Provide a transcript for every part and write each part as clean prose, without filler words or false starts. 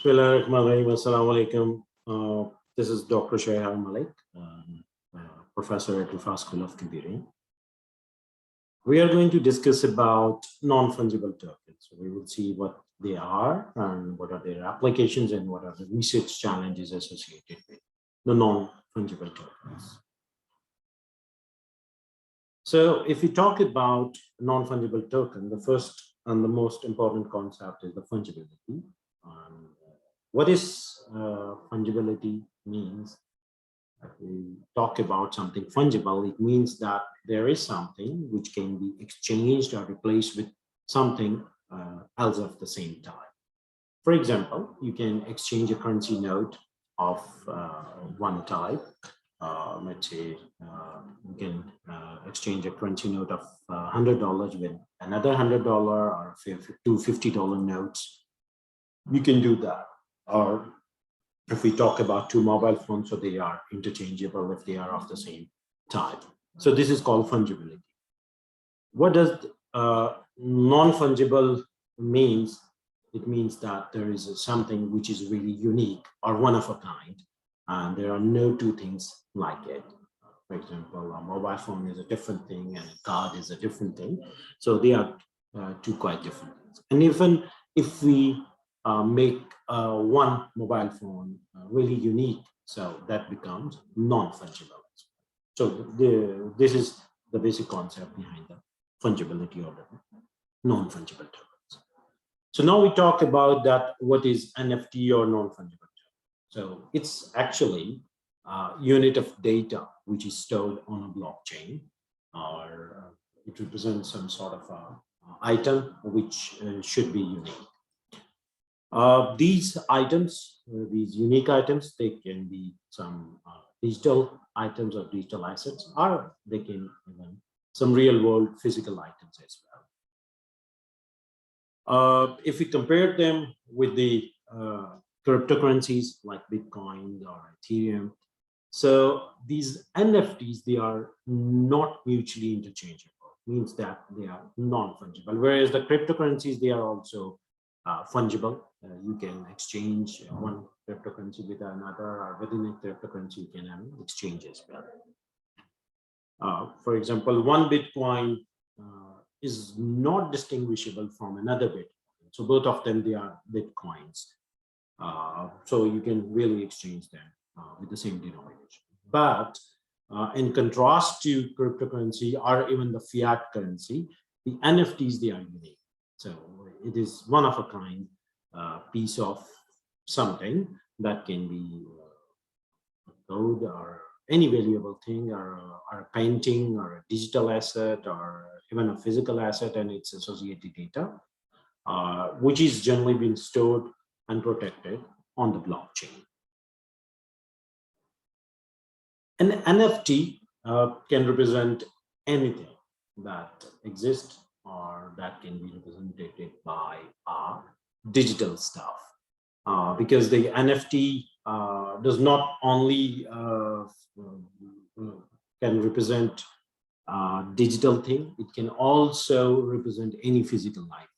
Bismillahirrahmanirrahim. Assalamu alaikum. This is Dr. Shahar Malik, professor at the School of Computing. We are going to discuss about non-fungible tokens. So we will see what they are and what are their applications and what are the research challenges associated with the non-fungible tokens. So if we talk about non-fungible token, the first and the most important concept is the fungibility. What is fungibility means? If we talk about something fungible, it means that there is something which can be exchanged or replaced with something else of the same type. For example, you can exchange a currency note of one type. Let's say you can exchange a currency note of $100 with another $100 or two $50 notes. You can do that. Or if we talk about two mobile phones, so they are interchangeable if they are of the same type. So this is called fungibility. What does non-fungible means? It means that there is something which is really unique or one of a kind, and there are no two things like it. For example, a mobile phone is a different thing and a card is a different thing. So they are two quite different things. And even if we make one mobile phone really unique, so that becomes non-fungible. So this is the basic concept behind the fungibility or the non-fungible tokens. So now we talk about that, what is NFT or non-fungible token? So it's actually a unit of data which is stored on a blockchain, or it represents some sort of item which should be unique. These items, these unique items, they can be some digital items or digital assets, or they can even some real world physical items as well. If we compare them with the cryptocurrencies like Bitcoin or Ethereum, so these NFTs, they are not mutually interchangeable, means that they are non-fungible, whereas the cryptocurrencies, they are also fungible. You can exchange one cryptocurrency with another, or within a cryptocurrency you can exchange as well. For example, one Bitcoin is not distinguishable from another Bitcoin. So both of them, they are Bitcoins. So you can really exchange them with the same denomination. But in contrast to cryptocurrency or even the fiat currency, the NFTs, they are unique. So it is one of a kind piece of something that can be a code or any valuable thing, or a painting or a digital asset or even a physical asset and its associated data, which is generally being stored and protected on the blockchain. An NFT can represent anything that exists or that can be represented by digital stuff, because the NFT does not only can represent digital thing, it can also represent any physical life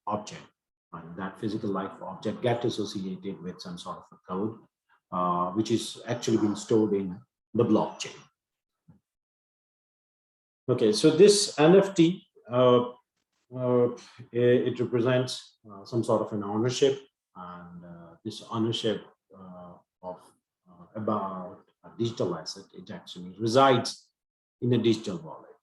object, and that physical life object get associated with some sort of a code, which is actually being stored in the blockchain. Okay, so this NFT, it represents some sort of an ownership, and this ownership of about a digital asset, it actually resides in a digital wallet.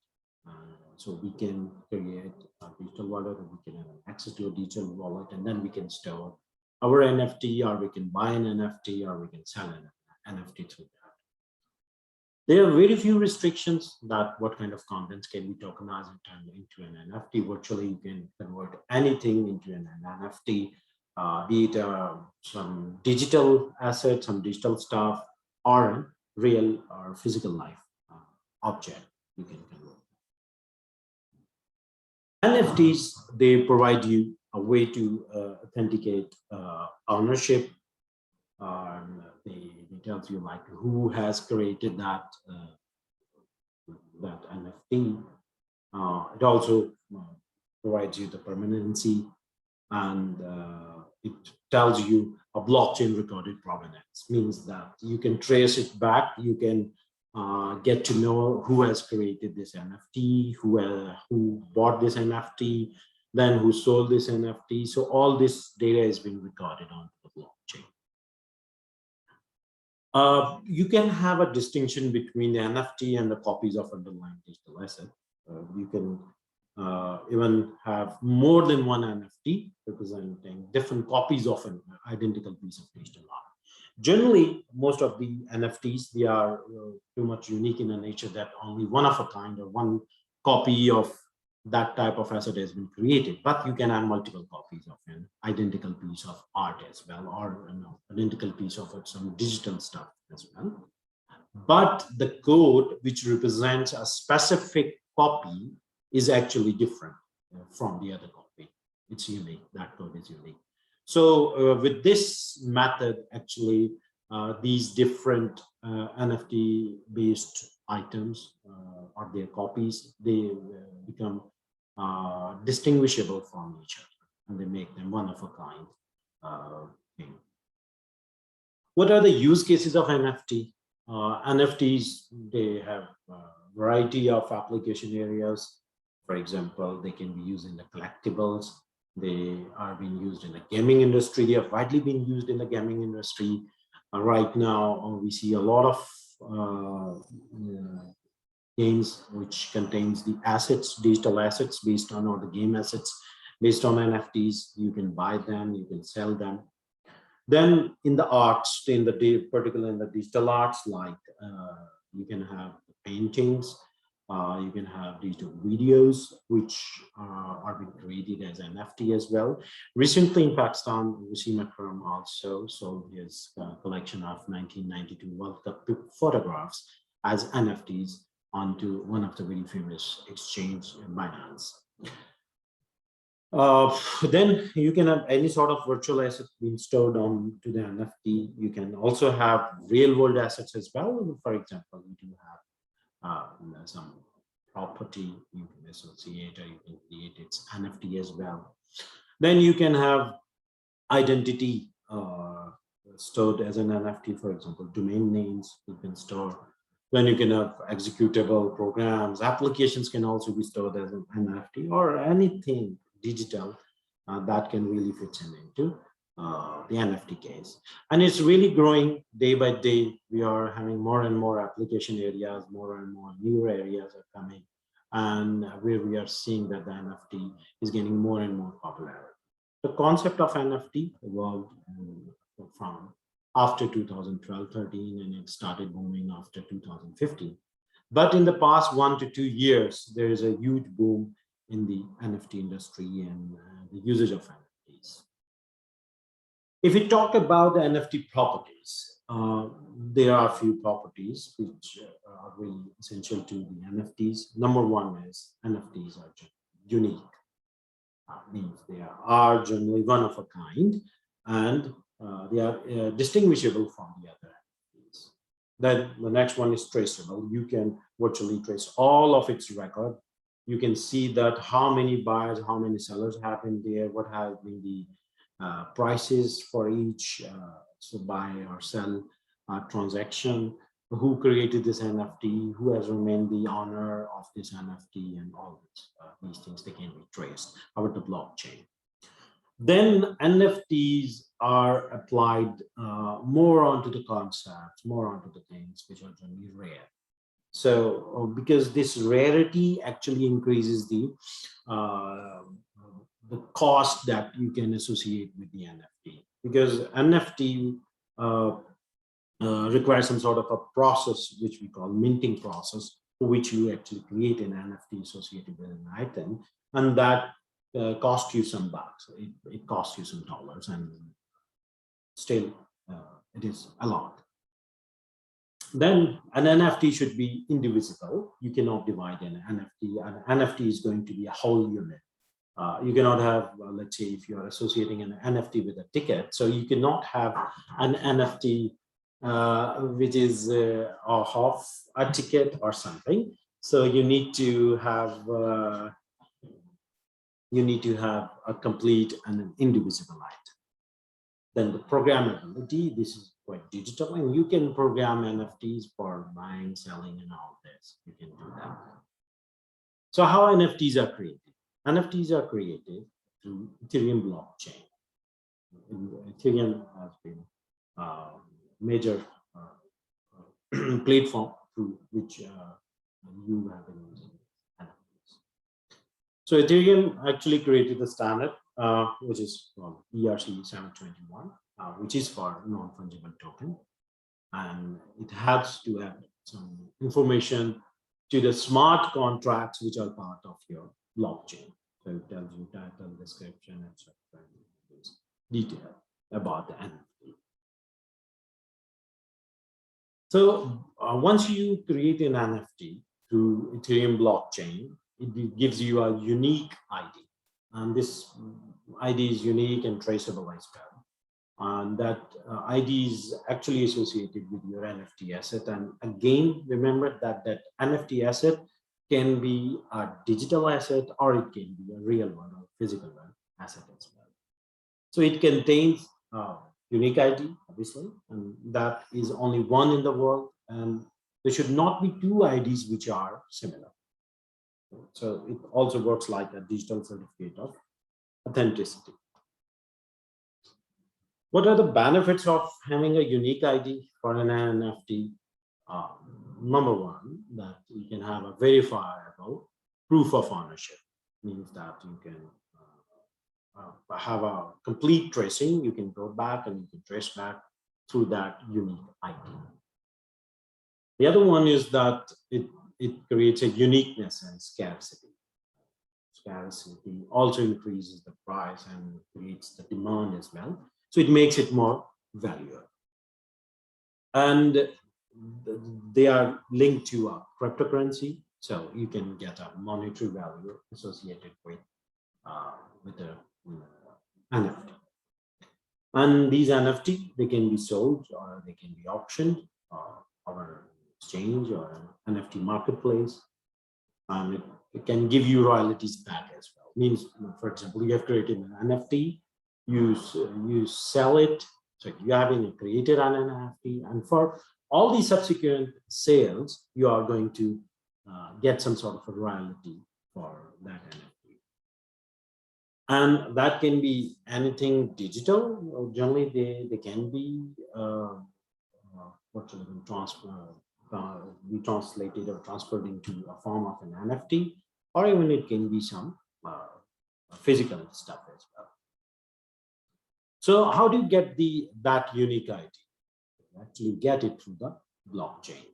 So we can create a digital wallet, or we can have access to a digital wallet, and then we can store our NFT, or we can buy an NFT, or we can sell an NFT through that. There are very few restrictions that what kind of contents can be tokenized and turned into an NFT. Virtually, you can convert anything into an NFT, be it some digital asset, some digital stuff, or real or physical life object you can convert. NFTs, they provide you a way to authenticate ownership. They tells you like who has created that that NFT. It also provides you the permanency, and it tells you a blockchain recorded provenance, means that you can trace it back, you can get to know who has created this NFT, who bought this NFT, then who sold this NFT. So all this data is being recorded onto the blockchain. You can have a distinction between the NFT and the copies of underlying digital asset. You can even have more than one NFT representing different copies of an identical piece of digital art. Generally, most of the NFTs, they are too much unique in the nature that only one of a kind or one copy of that type of asset has been created, but you can have multiple copies of an identical piece of art as well, or identical piece of some digital stuff as well. But the code which represents a specific copy is actually different from the other copy. It's unique, that code is unique. So with this method, actually, these different NFT based items or their copies, they become distinguishable from each other, and they make them one of a kind thing. What are the use cases of NFT? NFTs, they have a variety of application areas. For example, they can be used in the collectibles. They are being used in the gaming industry. They have widely been used in the gaming industry. Right now, we see a lot of games which contains the assets, digital assets based on, or the game assets based on NFTs. You can buy them, you can sell them. Then in the arts, particularly in the digital arts, like you can have paintings, you can have digital videos, which are being created as NFT as well. Recently in Pakistan, Wasim Akram also sold his collection of 1992 World Cup photographs as NFTs onto one of the very famous exchange, Binance. Then you can have any sort of virtual asset being stored on to the NFT. You can also have real world assets as well. For example, you do have some property you can associate, or you can create its NFT as well. Then you can have identity stored as an NFT. For example, domain names you can store. Then you can have executable programs. Applications can also be stored as an NFT, or anything digital that can really fit into the NFT case. And it's really growing day by day. We are having more and more application areas, more and more new areas are coming, and where we are seeing that the NFT is getting more and more popular. The concept of NFT evolved from after 2012-13, and it started booming after 2015. But in the past 1 to 2 years, there is a huge boom in the NFT industry and the usage of NFTs. If we talk about the NFT properties, there are a few properties which are really essential to the NFTs. Number one is NFTs are unique. Means they are generally one of a kind, and they are distinguishable from the other NFTs. Then the next one is traceable. You can virtually trace all of its record. You can see that how many buyers, how many sellers have been there, what has been the prices for each so buy or sell transaction, who created this NFT, who has remained the owner of this NFT, and all these things, they can be traced over the blockchain. Then NFTs are applied more onto the concepts, more onto the things which are generally rare. So because this rarity actually increases the cost that you can associate with the NFT, because NFT requires some sort of a process which we call minting process, for which you actually create an NFT associated with an item, and that costs you some bucks. It costs you some dollars, and still it is a lot. Then an NFT should be indivisible. You cannot divide an NFT. An NFT is going to be a whole unit. You cannot have, let's say, if you are associating an NFT with a ticket, so you cannot have an NFT which is a half a ticket or something. So you need to have a complete and an indivisible item. Then the programmability, this is quite digital, and you can program NFTs for buying, selling, and all this. You can do that. So how NFTs are created? NFTs are created through Ethereum blockchain. Ethereum has been a major platform through which you have been using NFTs. So Ethereum actually created the standard, which is called ERC 721, which is for non-fungible token. And it has to add some information to the smart contracts which are part of your blockchain. So it tells you title, description, etc. Detail about the NFT. So once you create an NFT through Ethereum blockchain, it gives you a unique ID. And this ID is unique and traceable as well. And that ID is actually associated with your NFT asset. And again, remember that that NFT asset can be a digital asset, or it can be a real one or physical one asset as well. So it contains unique ID, obviously, and that is only one in the world. And there should not be two IDs which are similar. So it also works like a digital certificate of authenticity. What are the benefits of having a unique ID for an NFT? Number one, that you can have a verifiable proof of ownership. Means that you can have a complete tracing. You can go back and you can trace back through that unique ID. The other one is that it creates a uniqueness and scarcity. Scarcity also increases the price and creates the demand as well. So it makes it more valuable. And they are linked to a cryptocurrency. So you can get a monetary value associated with the NFT. And these NFT, they can be sold or they can be auctioned or exchange or an NFT marketplace. And it can give you royalties back as well. Means, for example, you have created an NFT, you sell it, so you have created an NFT, and for all these subsequent sales, you are going to get some sort of a royalty for that NFT. And that can be anything digital. Generally, they can be be translated or transferred into a form of an NFT, or even it can be some physical stuff as well. So how do you get that unique ID? You actually get it through the blockchain.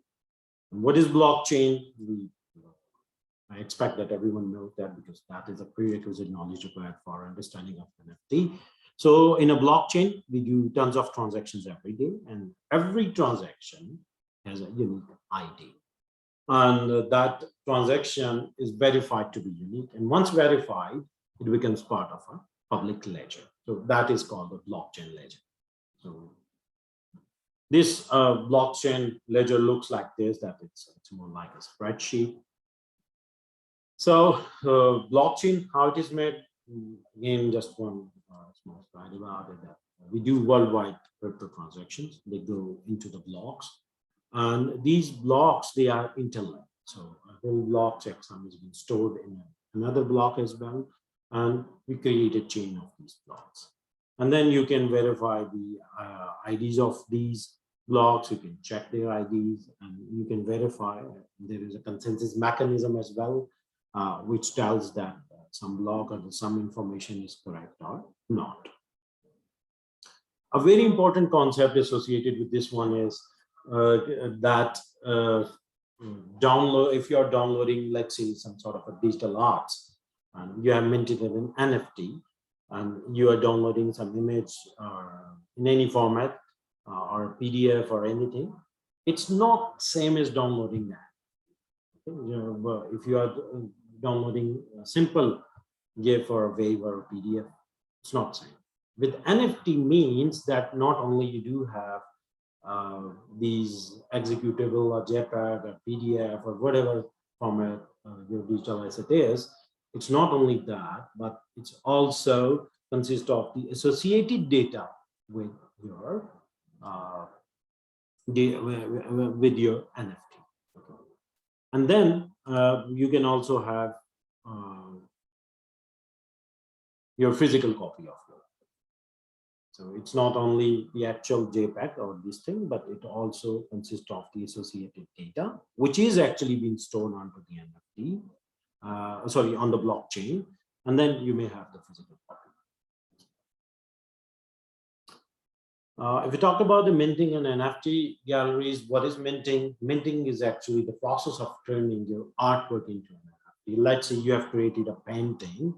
And what is blockchain? I expect that everyone knows that, because that is a prerequisite knowledge required for understanding of NFT. So in a blockchain, we do tons of transactions every day, and every transaction has a unique ID. And that transaction is verified to be unique. And once verified, it becomes part of a public ledger. So that is called the blockchain ledger. So this blockchain ledger looks like this, that it's more like a spreadsheet. So blockchain, how it is made, again, just one small slide about it, that we do worldwide crypto transactions. They go into the blocks, and these blocks, they are interlinked. So a whole block checksum has been stored in another block as well, and we create a chain of these blocks. And then you can verify the IDs of these blocks, you can check their IDs, and you can verify. There is a consensus mechanism as well, which tells that some block or some information is correct or not. A very important concept associated with this one is that if you are downloading, let's say, some sort of a digital arts, and you have minted an NFT, and you are downloading some image in any format or a PDF or anything, it's not same as downloading that. If you are downloading a simple GIF or a WAV or a PDF, it's not the same. With NFT means that not only you do have these executable or JPEG or PDF or whatever format your digital asset is, it's not only that, but it's also consists of the associated data with your NFT. Okay. And then you can also have your physical copy of it. So it's not only the actual JPEG or this thing, but it also consists of the associated data, which is actually being stored onto the NFT, on the blockchain, and then you may have the physical copy. If we talk about the minting and NFT galleries, what is minting? Minting is actually the process of turning your artwork into an NFT. Let's say you have created a painting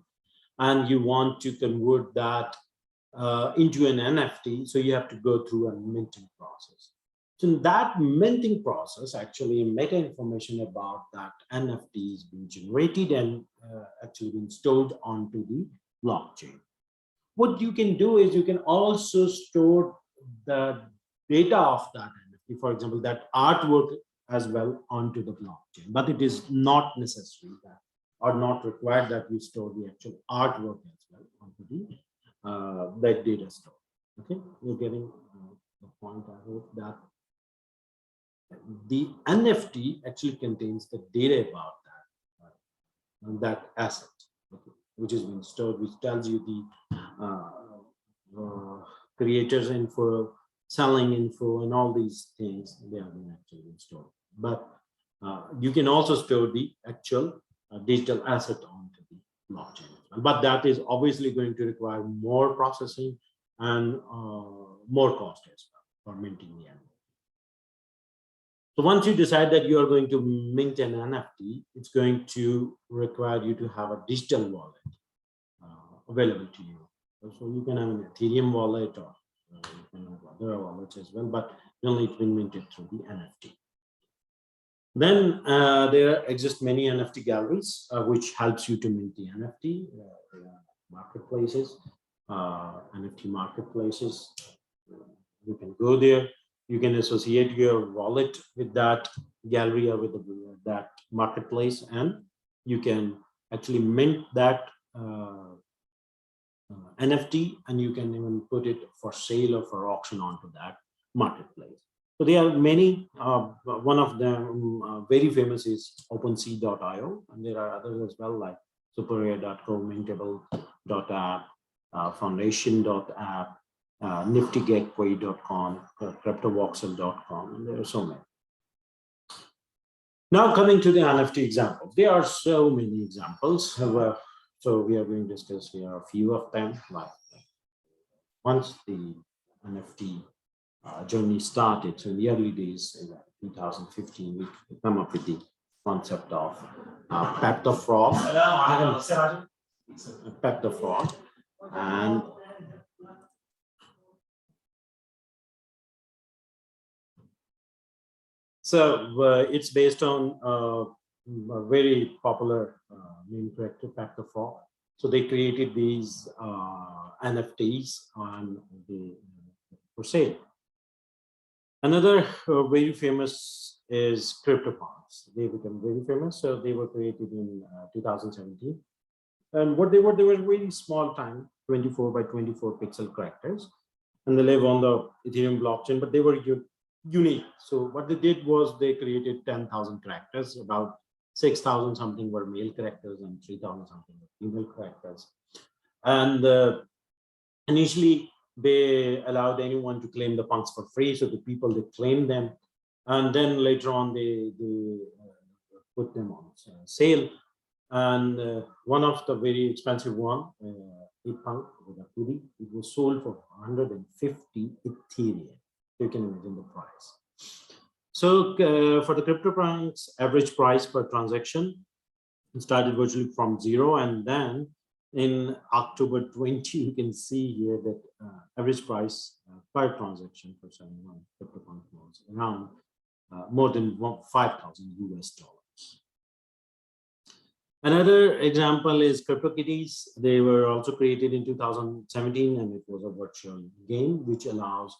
and you want to convert that into an NFT, so you have to go through a minting process. So in that minting process, actually meta information about that NFT is being generated and actually being stored onto the blockchain. What you can do is you can also store the data of that NFT, for example, that artwork as well onto the blockchain, but it is not necessary that or not required that you store the actual artwork as well onto the that data store. Okay, you're getting the point. I hope that the NFT actually contains the data about that asset, okay, which is being stored, which tells you the creators info, selling info, and all these things. They have been actually stored. But you can also store the actual digital asset onto the blockchain. But that is obviously going to require more processing and more cost as well for minting the NFT. So once you decide that you are going to mint an NFT, it's going to require you to have a digital wallet available to you. So you can have an Ethereum wallet or you can have other wallets as well, but only it's been minted through the NFT. Then there exist many NFT galleries, which helps you to mint the NFT. Marketplaces, NFT marketplaces. You can go there. You can associate your wallet with that gallery or with that marketplace, and you can actually mint that NFT, and you can even put it for sale or for auction onto that marketplace. So there are many. One of them very famous is OpenSea.io, and there are others as well like Superrare.co, Mintable.app, Foundation.app, NiftyGateway.com, CryptoVoxel.com, and there are so many. Now coming to the NFT examples, there are so many examples. So we are going to discuss here a few of them. Like once the NFT journey started, so in the early days, in 2015, we come up with the concept of Pet the Frog. Pet the Frog, and so it's based on a very popular meme character, Pat the Frog. So they created these NFTs for sale. Another very famous is CryptoKitties. They became very famous. So they were created in 2017. And what they were very small time, 24 by 24 pixel characters. And they live on the Ethereum blockchain, but they were unique. So what they did was they created 10,000 characters, about 6,000 something were male characters and 3,000 something were female characters. And initially they allowed anyone to claim the punks for free. So the people, they claimed them. And then later on, they put them on sale. And one of the very expensive one, a punk with a hoodie, it was sold for 150 Ethereum. You can imagine the price. So for the CryptoPunks, average price per transaction started virtually from zero, and then in October 20, you can see here that average price per transaction for selling one CryptoPunk was around more than 5,000 US dollars. Another example is CryptoKitties. They were also created in 2017, and it was a virtual game which allows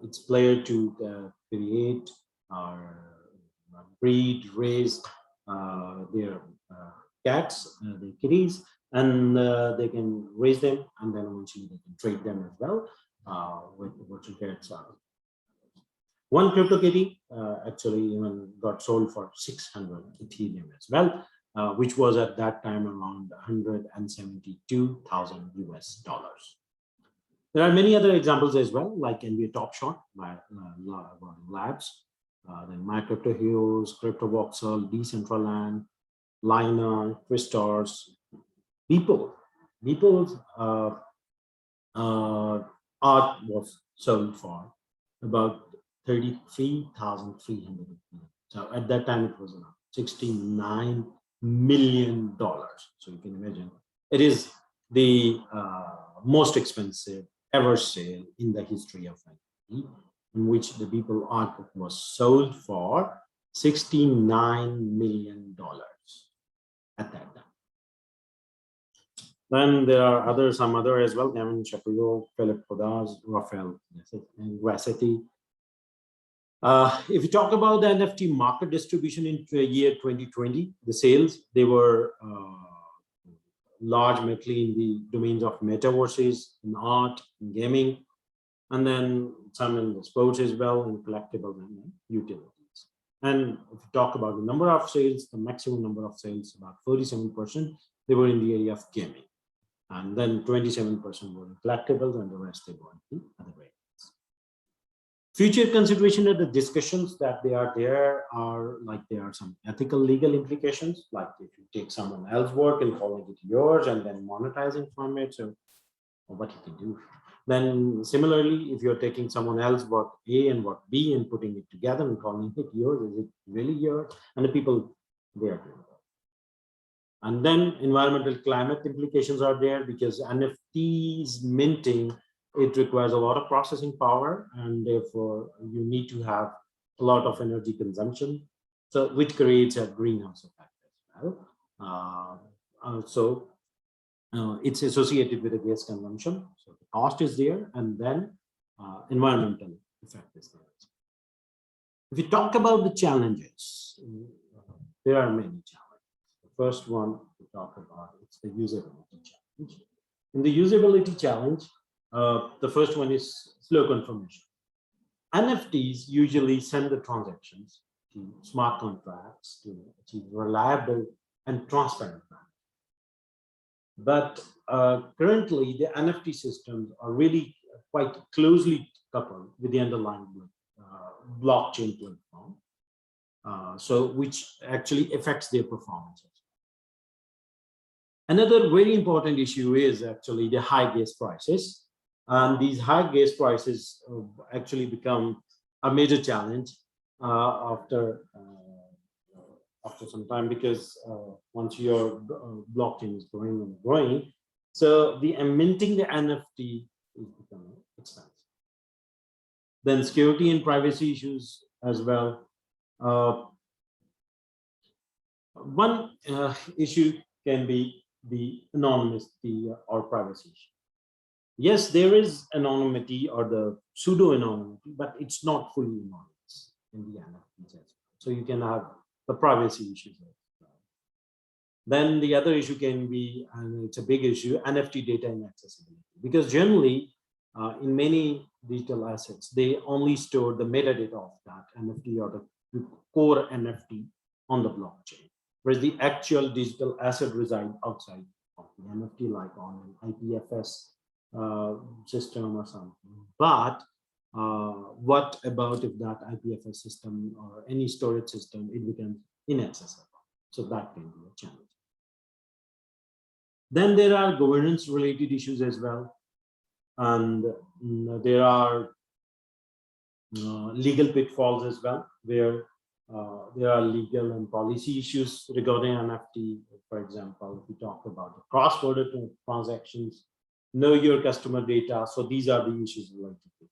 its player to create or breed, raise their cats, their kitties, and they can raise them, and then eventually they can trade them as well. which gets one CryptoKitty actually even got sold for 600 Ethereum as well, which was at that time around 172,000 US dollars. There are many other examples as well, like NBA Top Shot by Labs, then My Crypto Heroes, CryptoVoxel, Decentraland, Liner, Twistars, People's art was sold for about 33,300. So at that time it was around $69 million. So you can imagine it is the most expensive ever sale in the history of NFT, in which the People artwork was sold for $69 million at that time. Then there are some other as well, Gavin Shapiro, Philip Podaz, Raphael Grassetti. If you talk about the NFT market distribution in the year 2020, the sales, they were large, mainly in the domains of metaverses, in art, in gaming, and then some in the sports as well, in collectibles and utilities. And if you talk about the number of sales, the maximum number of sales, about 37%, they were in the area of gaming. And then 27% were in collectibles, and the rest they were in the other areas. Future consideration of the discussions that they are there are like there are some ethical legal implications, like if you take someone else's work and calling it yours and then monetizing from it, so what you can do. Then similarly, if you're taking someone else's work A and work B and putting it together and calling it yours, is it really yours? And the people, they are doing that. And then environmental climate implications are there, because NFTs minting, it requires a lot of processing power, and therefore you need to have a lot of energy consumption, so which creates a greenhouse effect as well. It's associated with a gas consumption, so the cost is there, and then environmental effect is there. If you talk about the challenges, there are many challenges. First one to talk about, it's the usability challenge. In the usability challenge, the first one is slow confirmation. NFTs usually send the transactions to smart contracts to achieve reliable and transparent manner. But currently, the NFT systems are really quite closely coupled with the underlying blockchain platform, which actually affects their performance. Another very important issue is actually the high gas prices. And these high gas prices actually become a major challenge after some time, because once your blockchain is growing and growing, so the minting the NFT is becoming expensive. Then security and privacy issues as well. One issue can be the anonymity or privacy issue. Yes, there is anonymity or the pseudo-anonymity, but it's not fully anonymous in the NFTs. So you can have the privacy issues. Then the other issue can be, and it's a big issue, NFT data inaccessibility. Because generally, in many digital assets, they only store the metadata of that NFT or the core NFT on the blockchain, whereas the actual digital asset resides outside of the NFT, like on an IPFS system or something. But what about if that IPFS system or any storage system, it becomes inaccessible? So that can be a challenge. Then there are governance related issues as well. And there are legal pitfalls as well, where there are legal and policy issues regarding NFT. For example, if we talk about the cross-border transactions, know your customer data. So these are the issues related to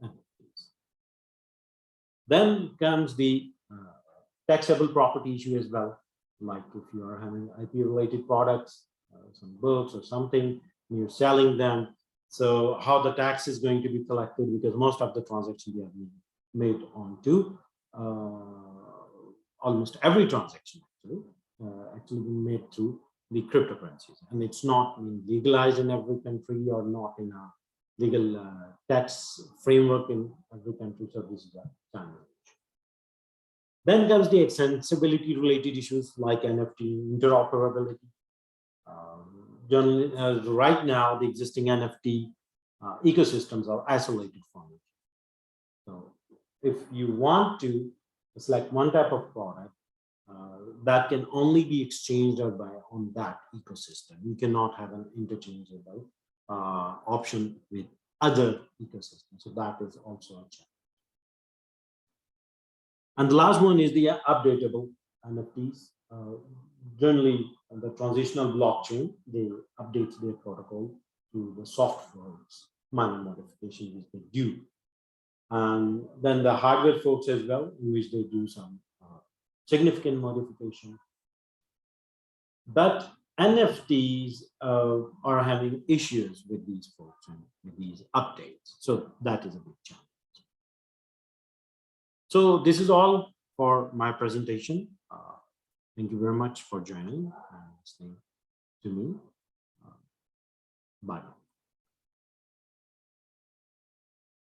NFTs. Then comes the taxable property issue as well. Like if you are having IP-related products, some books or something, you're selling them. So how the tax is going to be collected, because most of the transactions are being made onto almost every transaction actually being made through the cryptocurrencies, and it's not legalized in every country or not in a legal tax framework in every country, so this is a standard. Then comes the accessibility related issues like NFT interoperability. Generally, right now, the existing NFT ecosystems are isolated from it. So if you want to select one type of product, that can only be exchanged on that ecosystem. You cannot have an interchangeable option with other ecosystems. So that is also a challenge. And the last one is the updatable NFTs. Generally, the transitional blockchain, they update their protocol to the soft forks, minor modifications which they do. And then the hardware folks as well, in which they do some significant modification. But NFTs are having issues with these folks and with these updates. So that is a big challenge. So this is all for my presentation. Thank you very much for joining and listening to me. Bye.